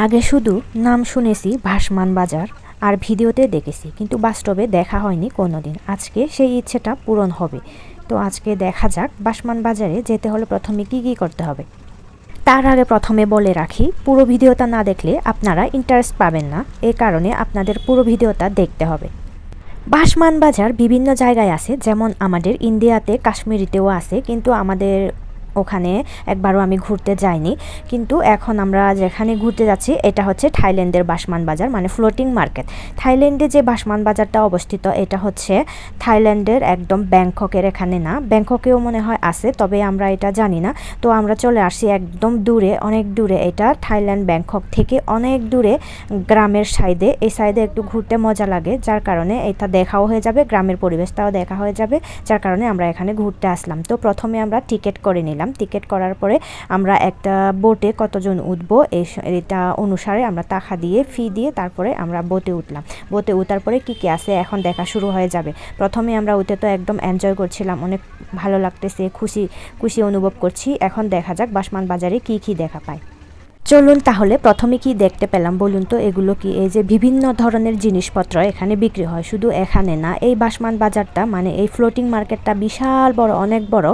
আগে শুধু নাম শুনেছি ভাসমান বাজার আর ভিডিওতে দেখেছি, কিন্তু বাস্তবে দেখা হয়নি কোনোদিন। আজকে সেই ইচ্ছেটা পূরণ হবে। তো আজকে দেখা যাক ভাসমান বাজারে যেতে হলে প্রথমে কি কি করতে হবে। তার আগে প্রথমে বলে রাখি, পুরো ভিডিওটা না দেখলে আপনারা ইন্টারেস্ট পাবেন না, এই কারণে আপনাদের পুরো ভিডিওটা দেখতে হবে। ভাসমান বাজার বিভিন্ন জায়গায় আছে, যেমন আমাদের ইন্ডিয়াতে কাশ্মীরিতেও আছে, কিন্তু আমাদের ওখানে একবারও আমি ঘুরতে যাইনি। কিন্তু এখন আমরা যেখানে ঘুরতে যাচ্ছি এটা হচ্ছে থাইল্যান্ডের ভাসমান বাজার, মানে ফ্লোটিং মার্কেট। থাইল্যান্ডে যে ভাসমান বাজারটা অবস্থিত এটা হচ্ছে থাইল্যান্ডের একদম ব্যাংককের এখানে না, ব্যাংককেও মনে হয় আছে, তবে আমরা এটা জানি না। তো আমরা চলে আসছি একদম দূরে, অনেক দূরে। এটা থাইল্যান্ড ব্যাংকক থেকে অনেক দূরে, গ্রামের সাইডে। এই সাইডে একটু ঘুরতে মজা লাগে, যার কারণে এটা দেখাও হয়ে যাবে, গ্রামের পরিবেশটাও দেখা হয়ে যাবে, যার কারণে আমরা এখানে ঘুরতে আসলাম। তো প্রথমে আমরা টিকিট করে নিলাম। টিকিট করার পরে আমরা একটা বোটে কতজন উঠবো এটা অনুসারে আমরা টাকা দিয়ে ফি দিয়ে তারপরে আমরা বোটে উঠলাম। বোটে উঠার পরে কী কী আছে এখন দেখা শুরু হয়ে যাবে। প্রথমে আমরা উঠে তো একদম এনজয় করছিলাম, অনেক ভালো লাগতেছে, খুশি খুশি অনুভব করছি। এখন দেখা যাক ভাসমান বাজারে কী কী দেখা পায়। চলুন তাহলে প্রথমে কি দেখতে পেলাম বলুন তো। এগুলো কি, এই যে বিভিন্ন ধরনের জিনিসপত্র এখানে বিক্রি হয়, শুধু এখানে না, এই ভাসমান বাজারটা মানে এই ফ্লোটিং মার্কেটটা বিশাল বড়, অনেক বড়।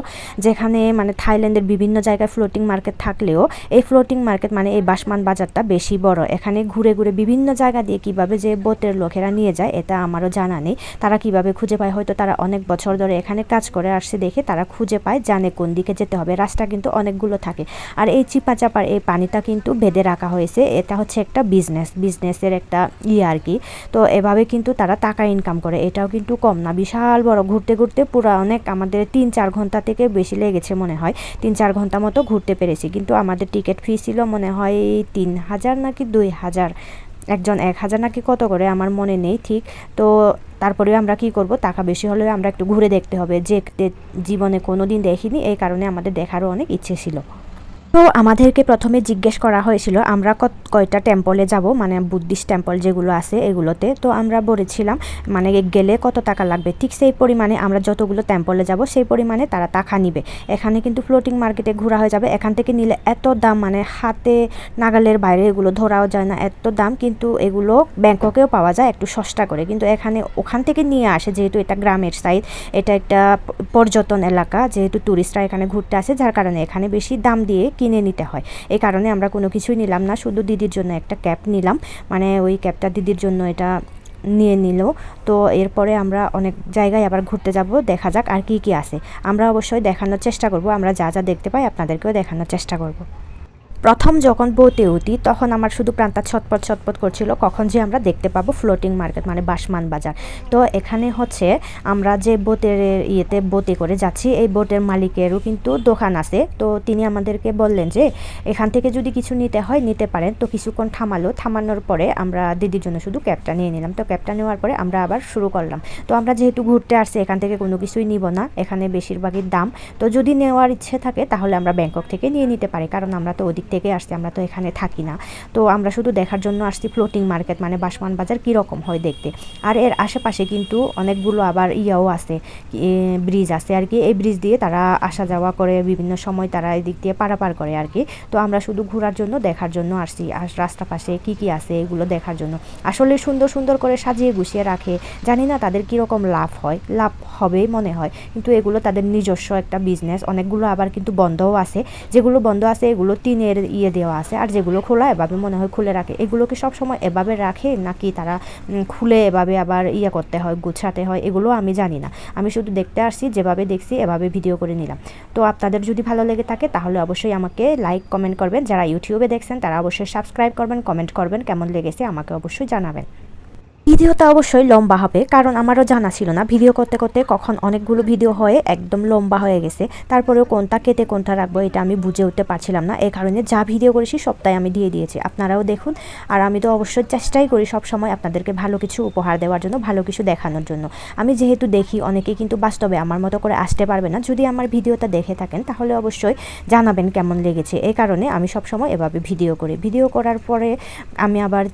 যেখানে মানে থাইল্যান্ডের বিভিন্ন জায়গায় ফ্লোটিং মার্কেট থাকলেও এই ফ্লোটিং মার্কেট মানে এই ভাসমান বাজারটা বেশি বড়। এখানে ঘুরে ঘুরে বিভিন্ন জায়গা দিয়ে কিভাবে যে বোটের লোকেরা নিয়ে যায় এটা আমারও জানা নেই। তারা কিভাবে খুঁজে পায়, হয়তো তারা অনেক বছর ধরে এখানে কাজ করে আসছে দেখে তারা খুঁজে পায়, জানে কোন দিকে যেতে হবে। রাস্তা কিন্তু অনেকগুলো থাকে, আর এই চিপা চাপার এই পানিটা কিন্তু বেঁধে রাখা হয়েছে। এটা হচ্ছে একটা বিজনেসের একটা আর কি। তো এভাবে কিন্তু তারা টাকা ইনকাম করে, এটাও কিন্তু কম না, বিশাল বড়। ঘুরতে ঘুরতে পুরো অনেক, আমাদের 3-4 ঘন্টা থেকে বেশি লেগেছে মনে হয়, 3-4 ঘন্টা মতো ঘুরতে পেরেছি। কিন্তু আমাদের টিকিট ফি ছিল মনে হয় 3000 নাকি 2000, একজন 1000 নাকি কত করে, আমার মনে নেই ঠিক। তো তারপরেও আমরা কি করব, টাকা বেশি হলেও আমরা একটু ঘুরে দেখতে হবে, যে জীবনে কোনো দিন দেখিনি, এই কারণে আমাদের দেখারও অনেক ইচ্ছে ছিল। তো আমাদেরকে প্রথমে জিজ্ঞেস করা হয়েছিল আমরা কয়টা টেম্পলে যাব, মানে বুদ্ধিস্ট টেম্পল যেগুলো আছে এগুলোতে। তো আমরা বলেছিলাম মানে গেলে কত টাকা লাগবে, ঠিক সেই পরিমাণে আমরা যতগুলো টেম্পলে যাব সেই পরিমাণে তারা টাকা নিবে। এখানে কিন্তু ফ্লোটিং মার্কেটে ঘোরা হয়ে যাবে। এখান থেকে নিলে এত দাম, মানে হাতে নাগালের বাইরে, এগুলো ধরাও যায় না, এত দাম। কিন্তু এগুলো ব্যাংককেও পাওয়া যায় একটু সস্তা করে, কিন্তু এখানে ওখান থেকে নিয়ে আসে, যেহেতু এটা গ্রামের সাইড, এটা একটা পর্যটন এলাকা, যেহেতু ট্যুরিস্টরা এখানে ঘুরতে আসে, যার কারণে এখানে বেশি দাম দিয়ে কিনে নিতে হয়। এই কারণে আমরা কোনো কিছুই নিলাম না, শুধু দিদির জন্য একটা ক্যাপ নিলাম, মানে ওই ক্যাপটা দিদির জন্য এটা নিয়ে নিল। তো এরপরে আমরা অনেক জায়গায় আবার ঘুরতে যাব, দেখা যাক আর কি কি আছে। আমরা অবশ্যই দেখানোর চেষ্টা করব, আমরা যা যা দেখতে পাই আপনাদেরকেও দেখানোর চেষ্টা করব। প্রথম যখন বোটে উঠি তখন আমার শুধু প্রাণটা ছটপট ছটপট করছিল, কখন যে আমরা দেখতে পাবো ফ্লোটিং মার্কেট মানে ভাসমান বাজার। তো এখানে হচ্ছে আমরা যে বোটের বোটে করে যাচ্ছি, এই বোটের মালিকেরও কিন্তু দোকান আছে। তো তিনি আমাদেরকে বললেন যে এখান থেকে যদি কিছু নিতে হয় নিতে পারেন। তো কিছুক্ষণ থামানোর পরে আমরা দিদির জন্য শুধু ক্যাবটা নিয়ে নিলাম। তো ক্যাবটা নেওয়ার পরে আমরা আবার শুরু করলাম। তো আমরা যেহেতু ঘুরতে আসছি, এখান থেকে কোনো কিছুই নিব না, এখানে বেশিরভাগই দাম। তো যদি নেওয়ার ইচ্ছে থাকে তাহলে আমরা ব্যাংকক থেকে নিয়ে নিতে পারি, কারণ আমরা তো ওদিক থেকে আসছি, আমরা তো এখানে থাকি না। তো আমরা শুধু দেখার জন্য আসছি ফ্লোটিং মার্কেট মানে ভাসমান বাজার কীরকম হয় দেখতে। আর এর আশেপাশে কিন্তু অনেকগুলো আবার আছে, ব্রিজ আছে আর কি। এই ব্রিজ দিয়ে তারা আসা যাওয়া করে, বিভিন্ন সময় তারা এদিক দিয়ে পারাপার করে আর কি। তো আমরা শুধু ঘোরার জন্য দেখার জন্য আসছি, আর রাস্তা পাশে কী কী আছে এগুলো দেখার জন্য। আসলে সুন্দর সুন্দর করে সাজিয়ে গুছিয়ে রাখে, জানি না তাদের কীরকম লাভ হয়, লাভ হবেই মনে হয়, কিন্তু এগুলো তাদের নিজস্ব একটা বিজনেস। অনেকগুলো আবার কিন্তু বন্ধও আছে, যেগুলো বন্ধ আছে এগুলো টিনের দেওয়া আছে, আর যেগুলো খোলা এভাবে মনে হয় খুলে রাখে। এগুলো কি সবসময় এভাবে রাখে নাকি তারা খুলে এভাবে আবার করতে হয়, গুছাতে হয়, এগুলো আমি জানি না। আমি শুধু দেখতে আসছি, যেভাবে দেখছি এভাবে ভিডিও করে নিলাম। তো আপনাদের যদি ভালো লেগে থাকে তাহলে অবশ্যই আমাকে লাইক কমেন্ট করবেন, যারা ইউটিউবে দেখছেন তারা অবশ্যই সাবস্ক্রাইব করবেন, কমেন্ট করবেন, কেমন লেগেছে আমাকে অবশ্যই জানাবেন। ভিডিওটা অবশ্যই লম্বা হবে, কারণ আমারও জানা ছিল না ভিডিও করতে করতে কখন অনেকগুলো ভিডিও হয়ে একদম লম্বা হয়ে গেছে। তারপরেও কোনটা কেটে কোনটা রাখবো এটা আমি বুঝে উঠতে পারছিলাম না, এই কারণে যা ভিডিও করেছি সবটাই আমি দিয়ে দিয়েছি, আপনারাও দেখুন। আর আমি তো অবশ্যই চেষ্টাই করি সব সময় আপনাদেরকে ভালো কিছু উপহার দেওয়ার জন্য, ভালো কিছু দেখানোর জন্য। আমি যেহেতু দেখি অনেকেই কিন্তু বাস্তবে আমার মতো করে আসতে পারবে না, যদি আমার ভিডিওটা দেখে থাকেন তাহলে অবশ্যই জানাবেন কেমন লেগেছে। এই কারণে আমি সব সময় এভাবে ভিডিও করি। ভিডিও করার পরে আমি আবার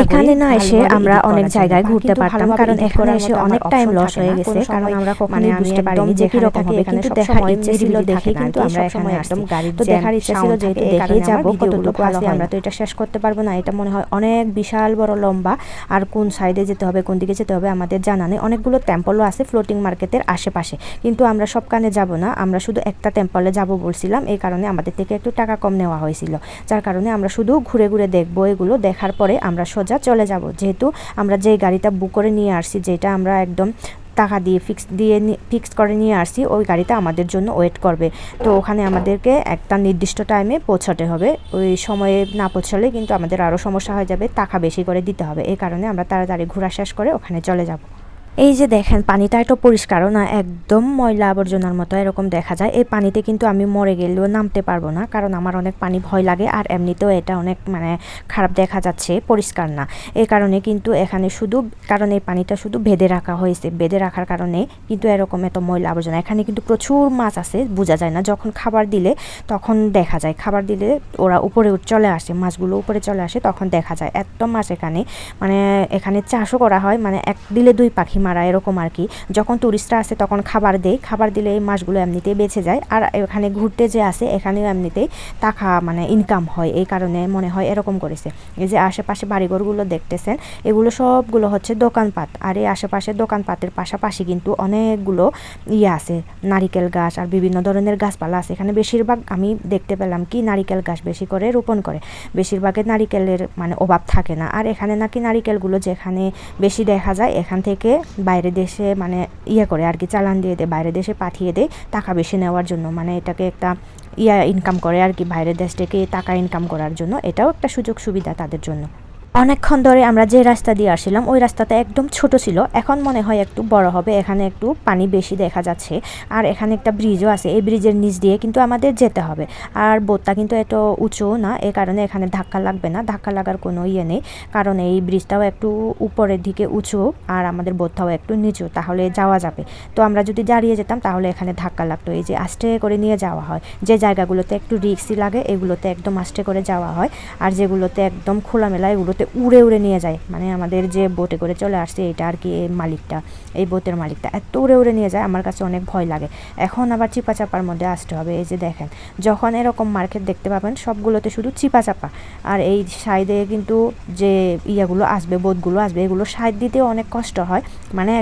এখানে না এসে আমরা অনেক জায়গায় ঘুরতে পারতাম, কারণ এখানে এসে অনেক টাইম লস হয়ে গেছে, কারণ আমরা কখনোই বুঝতে পারিনি যে কিরকম হবে। কিন্তু দেখার ইচ্ছে ছিল দেখে কিন্তু আমরা এখানে একদম গাড়ির তো দেখার ইচ্ছে ছিল, যেহেতু দেখেই যাবো কতটুকু আছে। আমরা তো এটা শেষ করতে পারবো না, এটা মনে হয় অনেক বিশাল বড় লম্বা, আর কোন সাইডে যেতে হবে কোন দিকে যেতে হবে আমাদের জানা নেই। অনেকগুলো টেম্পলও আছে ফ্লোটিং মার্কেটের আশেপাশে, কিন্তু আমরা সব কানে যাব না, আমরা শুধু একটা টেম্পলে যাব বলছিলাম। এই কারণে আমাদের থেকে একটু টাকা কম নেওয়া হয়েছিল, যার কারণে আমরা শুধু ঘুরে ঘুরে দেখবো। এগুলো দেখার পরে আমরা সোজা চলে যাব, যেহেতু আমরা যেই গাড়িটা বুক করে নিয়ে আসছি, যেটা আমরা একদম টাকা দিয়ে ফিক্স করে নিয়ে আসছি, ওই গাড়িটা আমাদের জন্য ওয়েট করবে। তো ওখানে আমাদেরকে একটা নির্দিষ্ট টাইমে পৌঁছাতে হবে। ওই সময়ে না পৌঁছালে কিন্তু আমাদের আরও সমস্যা হয়ে যাবে, টাকা বেশি করে দিতে হবে। এই কারণে আমরা তাড়াতাড়ি ঘোরা শেষ করে ওখানে চলে যাব। এই যে দেখেন পানিটা একটু পরিষ্কারও না, একদম ময়লা আবর্জনার মতো এরকম দেখা যায়। এই পানিতে কিন্তু আমি মরে গেলেও নামতে পারবো না, কারণ আমার অনেক পানি ভয় লাগে, আর এমনিতেও এটা অনেক খারাপ দেখা যাচ্ছে, পরিষ্কার না। এই কারণে কিন্তু এখানে শুধু, কারণ এই পানিটা শুধু বেঁধে রাখা হয়েছে, বেঁধে রাখার কারণে কিন্তু এরকম এত ময়লা আবর্জনা। এখানে কিন্তু প্রচুর মাছ আছে, বোঝা যায় না, যখন খাবার দিলে তখন দেখা যায়। খাবার দিলে ওরা উপরে চলে আসে, মাছগুলো উপরে চলে আসে, তখন দেখা যায় এত মাছ এখানে। এখানে চাষও করা হয়, এক দিলে দুই পাখি মারা এরকম আর কি। যখন টুরিস্টরা আসে তখন খাবার দেয়, খাবার দিলে এই মাছগুলো এমনিতেই বেঁচে যায়। আর এখানে ঘুরতে যে আসে এখানেও এমনিতেই টাকা ইনকাম হয়, এই কারণে মনে হয় এরকম করেছে। এই যে আশেপাশে বাড়িঘরগুলো দেখতেছেন, এগুলো সবগুলো হচ্ছে দোকানপাট। আর এই আশেপাশে দোকানপাটের পাশাপাশি কিন্তু অনেকগুলো আছে, নারিকেল গাছ আর বিভিন্ন ধরনের গাছপালা আছে। এখানে বেশিরভাগ আমি দেখতে পেলাম কি নারিকেল গাছ বেশি করে রোপণ করে, বেশিরভাগের নারিকেলের অভাব থাকে না। আর এখানে নাকি নারিকেলগুলো যেখানে বেশি দেখা যায় এখান থেকে বাইরে দেশে করে আর কি, চালান দিয়ে দেয়, বাইরে দেশে পাঠিয়ে দেয় টাকা বেশি নেওয়ার জন্য। এটাকে একটা ইনকাম করে আর কি, বাইরের দেশ থেকে টাকা ইনকাম করার জন্য। এটাও একটা সুযোগ সুবিধা তাদের জন্য। অনেকক্ষণ ধরে আমরা যে রাস্তা দিয়ে আসছিলাম ওই রাস্তাটা একদম ছোট ছিল, এখন মনে হয় একটু বড় হবে। এখানে একটু পানি বেশি দেখা যাচ্ছে, আর এখানে একটা ব্রিজও আছে। এই ব্রিজের নিচ দিয়ে কিন্তু আমাদের যেতে হবে। আর বোটটা কিন্তু এত উঁচু না, এই কারণে এখানে ধাক্কা লাগবে না, ধাক্কা লাগার কোনো নেই, কারণ এই ব্রিজটাও একটু উপরের দিকে উঁচু আর আমাদের বোটটাও একটু নিচু, তাহলে যাওয়া যাবে। তো আমরা যদি দাঁড়িয়ে যেতাম তাহলে এখানে ধাক্কা লাগতো। এই যে আস্তে করে নিয়ে যাওয়া হয়, যে জায়গাগুলোতে একটু রিস্কি লাগে এগুলোতে একদম আস্তে করে যাওয়া হয়, আর যেগুলোতে একদম খোলামেলা এগুলোতে উড়ে উড়ে নিয়ে যায়। আমাদের যে বোটে করে চলে আসছে এটা আর কি, এই বোটের মালিকটা এত উড়ে উড়ে নিয়ে যায়, আমার কাছে অনেক ভয় লাগে। এখন আবার চিপা চাপার মধ্যে আসতে হবে। এই যে দেখেন, যখন এরকম মার্কেট দেখতে পাবেন সবগুলোতে শুধু চিপা চাপা। আর এই সাইডে কিন্তু যে ইয়াগুলো আসবে, বোটগুলো আসবে, এগুলো সাইড দিতেও অনেক কষ্ট হয়,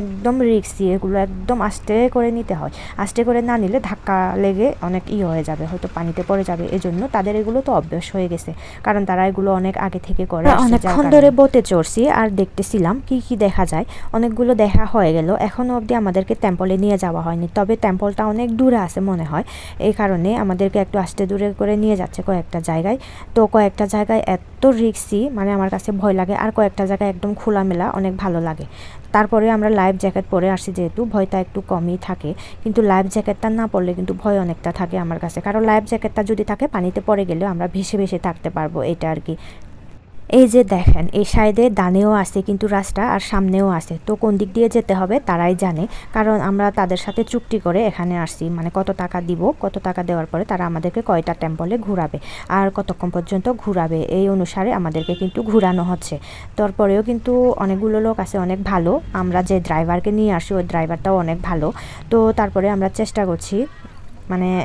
একদম রিস্কি। এগুলো একদম আস্তে করে নিতে হয়, আস্তে করে না নিলে ধাক্কা লেগে অনেক হয়ে যাবে, হয়তো পানিতে পড়ে যাবে। এজন্য তাদের এগুলো তো অভ্যাস হয়ে গেছে, কারণ তারা এগুলো অনেক আগে থেকে করে। অনেকক্ষণ ধরে বোটে চড়ছি আর দেখতেছিলাম কি কি দেখা যায়, অনেকগুলো দেখা হয়ে গেল। এখনো অবধি আমাদেরকে টেম্পলে নিয়ে যাওয়া হয়নি, তবে টেম্পলটা অনেক দূরে আছে মনে হয়, এই কারণে আমাদেরকে একটু আস্তে দূরে করে নিয়ে যাচ্ছে কয়েকটা জায়গায়। তো কয়েকটা জায়গায় এত রিস্কি, আমার কাছে ভয় লাগে, আর কয়েকটা জায়গায় একদম খোলামেলা অনেক ভালো লাগে। তারপরে আমরা লাইফ জ্যাকেট পরে আসছি, যেহেতু ভয়টা একটু কমই থাকে, কিন্তু লাইফ জ্যাকেটটা না পরলে কিন্তু ভয় অনেকটা থাকে আমার কাছে, কারণ লাইফ জ্যাকেটটা যদি থাকে পানিতে পড়ে গেলেও আমরা ভেসে ভেসে থাকতে পারবো, এটা আর কি। এই যে দেখেন, এই সাইডে ডানেও আছে কিন্তু রাস্তা, আর সামনেও আছে। তো কোন দিক দিয়ে যেতে হবে তারাই জানে, কারণ আমরা তাদের সাথে চুক্তি করে এখানে আসছি। কত টাকা দিব, কত টাকা দেওয়ার পরে তারা আমাদেরকে কয়টা টেম্পলে ঘুরাবে আর কতক্ষণ পর্যন্ত ঘুরাবে, এই অনুসারে আমাদেরকে কিন্তু ঘুরানো হচ্ছে। তারপরেও কিন্তু অনেকগুলো লোক আছে অনেক ভালো, আমরা যে ড্রাইভারকে নিয়ে আসি ওই ড্রাইভারটাও অনেক ভালো। তো তারপরে আমরা চেষ্টা করছি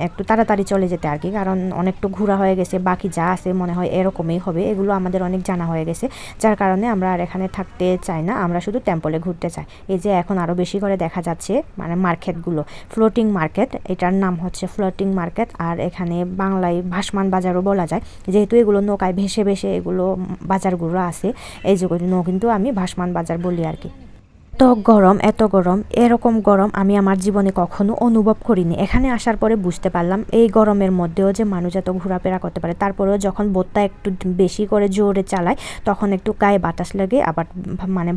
একটু তাড়াতাড়ি চলে যেতে আর কি, কারণ অনেকটু ঘোরা হয়ে গেছে, বাকি যা আছে মনে হয় এরকমই হবে, এগুলো আমাদের অনেক জানা হয়ে গেছে, যার কারণে আমরা আর এখানে থাকতে চাই না, আমরা শুধু টেম্পলে ঘুরতে চাই। এই যে এখন আরও বেশি করে দেখা যাচ্ছে মার্কেটগুলো, ফ্লোটিং মার্কেট, এটার নাম হচ্ছে ফ্লোটিং মার্কেট। আর এখানে বাংলায় ভাসমান বাজারও বলা যায়, যেহেতু এগুলো নৌকায় ভেসে ভেসে এগুলো বাজারগুলো আছে, এই জন্য কিন্তু আমি ভাসমান বাজার বলি আর কি। এত গরম, এরকম গরম আমি আমার জীবনে কখনো অনুভব করিনি। এখানে আসার পরে বুঝতে পারলাম এই গরমের মধ্যেও যে মানুষ এত ঘোরাফেরা করতে পারে। তারপরেও যখন বোটটা একটু বেশি করে জোরে চালায় তখন একটু গায়ে বাতাস লাগে, আবার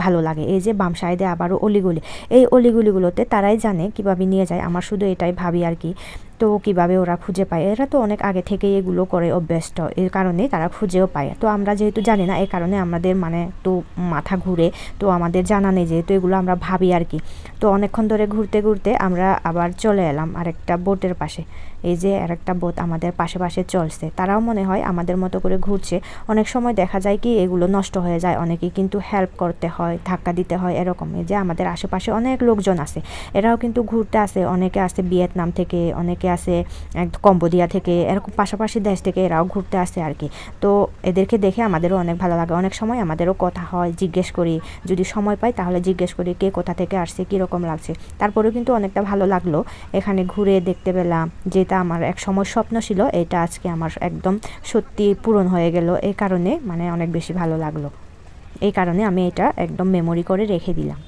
ভালো লাগে। এই যে বাম সাইডে আবারও অলিগুলি, এই অলিগুলিগুলোতে তারাই জানে কিভাবে নিয়ে যায়, আমার শুধু এটাই ভাবি আর কি। তো কিভাবে ওরা খুঁজে পায়, এরা তো অনেক আগে থেকেই এগুলো করে অভ্যস্ত, এর কারণে তারা খুঁজেও পায়। তো আমরা যেহেতু জানি না, এই কারণে আমাদের একটু মাথা ঘুরে, তো আমাদের জানা নেই, যেহেতু এগুলো আমরা ভাবি আর কি। তো অনেকক্ষণ ধরে ঘুরতে ঘুরতে আমরা আবার চলে এলাম আরেকটা বোটের পাশে। এই যে আরেকটা বোট আমাদের পাশে পাশে চলছে, তারাও মনে হয় আমাদের মতো করে ঘুরছে। অনেক সময় দেখা যায় কি এগুলো নষ্ট হয়ে যায়, অনেকেই কিন্তু হেল্প করতে হয়, ধাক্কা দিতে হয় এরকম। এই যে আমাদের আশেপাশে অনেক লোকজন আছে, এরাও কিন্তু ঘুরতে আসে, অনেকে আসে ভিয়েতনাম থেকে, অনেকে আসে কম্বোডিয়া থেকে, এরকম পাশাপাশি দেশ থেকে এরাও ঘুরতে আসে আর কি। তো এদেরকে দেখে আমাদেরও অনেক ভালো লাগে। অনেক সময় আমাদেরও কথা হয়, জিজ্ঞেস করি, যদি সময় পাই তাহলে জিজ্ঞেস করি কে কোথা থেকে আসছে, কীরকম লাগছে। তারপরেও কিন্তু অনেকটা ভালো লাগলো এখানে ঘুরে, দেখতে পেলাম যেটা আমার এক সময় স্বপ্ন ছিল, এটা আজকে আমার একদম সত্যি পূরণ হয়ে গেল। এই কারণে মানে অনেক বেশি ভালো লাগলো, এই কারণে আমি এটা একদম মেমোরি করে রেখে দিলাম।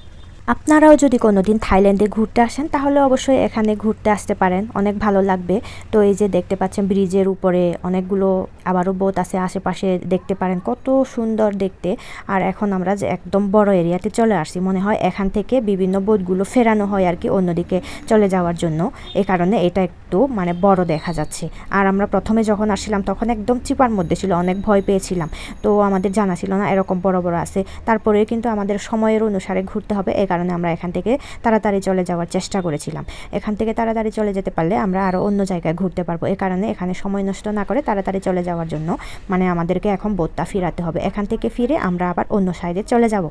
আপনারাও যদি কোনো দিন থাইল্যান্ডে ঘুরতে আসেন তাহলে অবশ্যই এখানে ঘুরতে আসতে পারেন, অনেক ভালো লাগবে। তো এই যে দেখতে পাচ্ছেন ব্রিজের উপরে অনেকগুলো আবারও বোট আছে, আশেপাশে দেখতে পারেন কত সুন্দর দেখতে। আর এখন আমরা যে একদম বড় এরিয়াতে চলে আসছি, মনে হয় এখান থেকে বিভিন্ন বোটগুলো ফেরানো হয় আর কি অন্যদিকে চলে যাওয়ার জন্য, এই কারণে এটা একটু মানে বড় দেখা যাচ্ছে। আর আমরা প্রথমে যখন আসছিলাম তখন একদম চিপার মধ্যে ছিল, অনেক ভয় পেয়েছিলাম, তো আমাদের জানা ছিল না এরকম বড় বড় আছে। তারপরে কিন্তু আমাদের সময়ের অনুসারে ঘুরতে হবে, এই কারণে আমরা এখান থেকে তাড়াতাড়ি চলে যাওয়ার চেষ্টা করেছিলাম। এখান থেকে তাড়াতাড়ি চলে যেতে পারলে আমরা আরও অন্য জায়গায় ঘুরতে পারবো, এই কারণে এখানে সময় নষ্ট না করে তাড়াতাড়ি চলে যাওয়ার জন্য মানে আমাদেরকে এখন বোটটা ফিরাতে হবে। এখান থেকে ফিরে আমরা আবার অন্য সাইডে চলে যাব।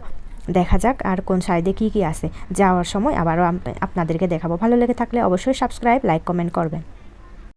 দেখা যাক আর কোন সাইডে কী কী আছে, যাওয়ার সময় আবারও আপনাদেরকে দেখাবো। ভালো লেগে থাকলে অবশ্যই সাবস্ক্রাইব, লাইক, কমেন্ট করবেন।